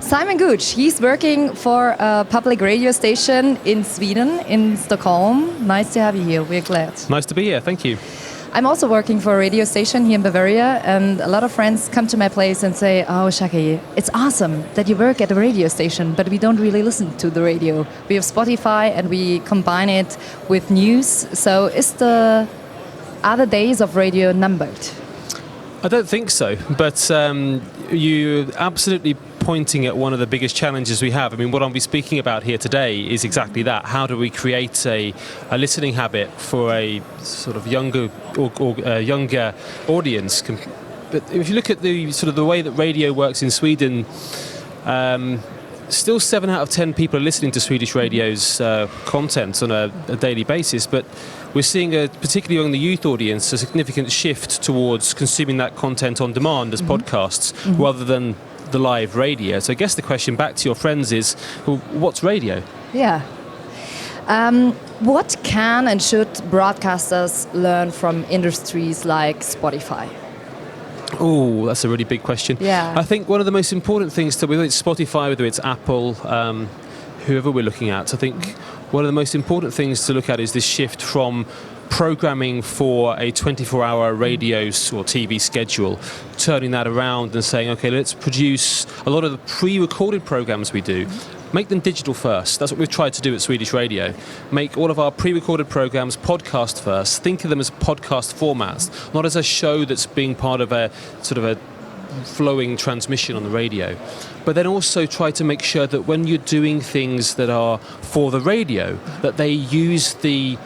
Simon Gooch, he's working for a public radio station in Sweden, in Stockholm. Nice to have you here, we're glad. Nice to be here, thank you. I'm also working for a radio station here in Bavaria, and a lot of friends come to my place and say, oh, Shaki, it's awesome that you work at a radio station, but we don't really listen to the radio. We have Spotify and we combine it with news. So are the days of radio numbered? I don't think so, but you're absolutely pointing at one of the biggest challenges we have. I mean, what I'll be speaking about here today is exactly that. How do we create a listening habit for a sort of younger younger audience? But if you look at the sort of the way that radio works in Sweden, still 7 out of 10 people are listening to Swedish radio's content on a daily basis, but we're seeing, particularly among the youth audience, a significant shift towards consuming that content on demand as podcasts rather than the live radio. So I guess the question back to your friends is, well, what's radio? Yeah. What can and should broadcasters learn from industries like Spotify? Oh, that's a really big question. Yeah. I think one of the most important things, whether it's Spotify, whether it's Apple, whoever we're looking at, I think one of the most important things to look at is this shift from programming for a 24-hour radio or TV schedule, turning that around and saying, okay, let's produce a lot of the pre-recorded programs we do. Make them digital first. That's what we've tried to do at Swedish Radio. Make all of our pre-recorded programs podcast first. Think of them as podcast formats, not as a show that's being part of a sort of a flowing transmission on the radio. But then also try to make sure that when you're doing things that are for the radio, that they use the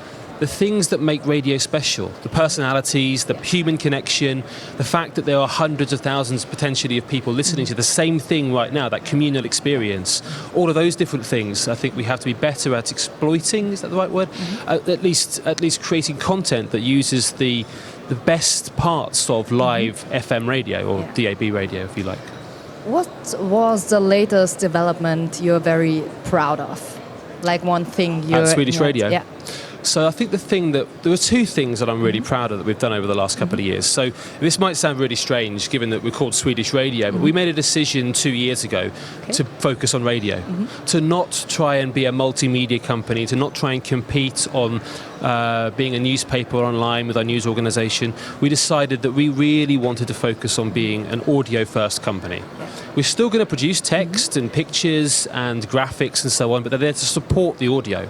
things that make radio special, the personalities, the human connection, the fact that there are hundreds of thousands potentially of people listening to the same thing right now, that communal experience, all of those different things I think we have to be better at exploiting, is that the right word? At least creating content that uses the best parts of live FM radio or DAB radio, if you like. What was the latest development you're very proud of? Like one thing you're... At Swedish Radio? Yeah. So I think there were two things that I'm really proud of that we've done over the last couple of years. So this might sound really strange given that we're called Swedish Radio, but we made a decision 2 years ago to focus on radio, to not try and be a multimedia company, to not try and compete on being a newspaper online with our news organisation. We decided that we really wanted to focus on being an audio-first company. We're still going to produce text and pictures and graphics and so on, but they're there to support the audio.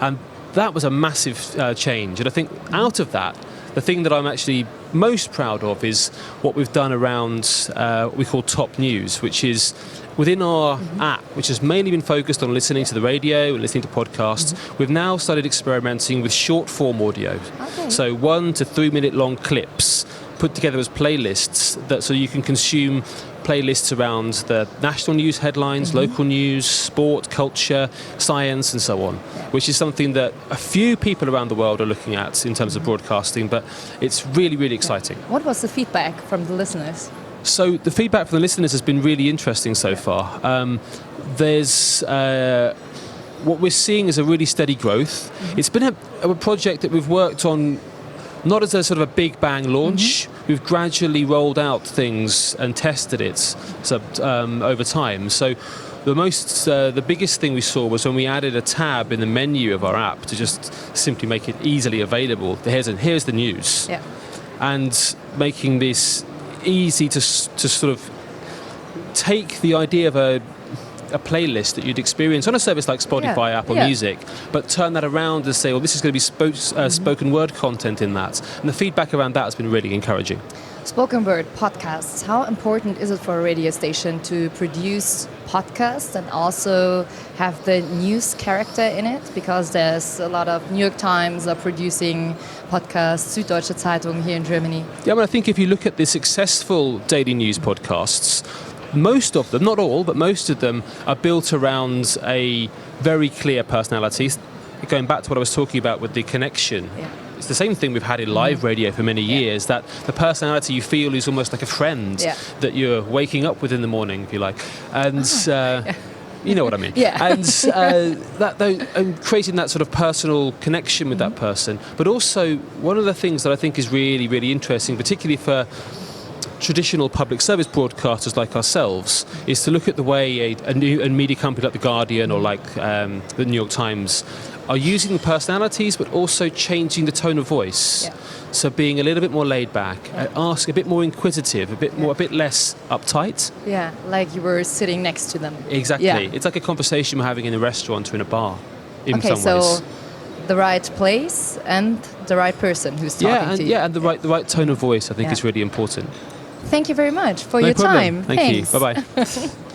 And that was a massive change. And I think out of that, the thing that I'm actually most proud of is what we've done around what we call Top News, which is within our app, which has mainly been focused on listening to the radio and listening to podcasts. We've now started experimenting with short form audio. Okay. So 1 to 3 minute long clips put together as playlists so you can consume playlists around the national news headlines, local news, sport, culture, science and so on, which is something that a few people around the world are looking at in terms of broadcasting, but it's really, really exciting. What was the feedback from the listeners? So the feedback from the listeners has been really interesting so far. What we're seeing is a really steady growth. It's been a project that we've worked on not as a sort of a big bang launch. We've gradually rolled out things and tested it over time. So the biggest thing we saw was when we added a tab in the menu of our app to just simply make it easily available. Here's the news. Yeah. And making this easy to sort of take the idea of a playlist that you'd experience on a service like Spotify, Apple Music, but turn that around and say, well, this is going to be spoken word content in that. And the feedback around that has been really encouraging. Spoken word podcasts, how important is it for a radio station to produce podcasts and also have the news character in it? Because there's a lot of New York Times are producing podcasts, Süddeutsche Zeitung here in Germany. Yeah, I think if you look at the successful daily news podcasts, most of them, not all, but most of them are built around a very clear personality. Going back to what I was talking about with the connection, it's the same thing we've had in live radio for many years, that the personality you feel is almost like a friend that you're waking up with in the morning, if you like. And you know what I mean. And creating that sort of personal connection with that person. But also, one of the things that I think is really, really interesting, particularly for traditional public service broadcasters like ourselves is to look at the way a media company like The Guardian or like the New York Times are using the personalities but also changing the tone of voice. Yeah. So being a little bit more laid back, ask a bit more inquisitive, a bit less uptight. Yeah, like you were sitting next to them. Exactly. Yeah. It's like a conversation we're having in a restaurant or in a bar in Okay, some ways. so the right place and the right person who's talking to you. Yeah, and the right tone of voice I think is really important. Thank you very much for No your problem. time. Thank Thanks. you. Bye-bye.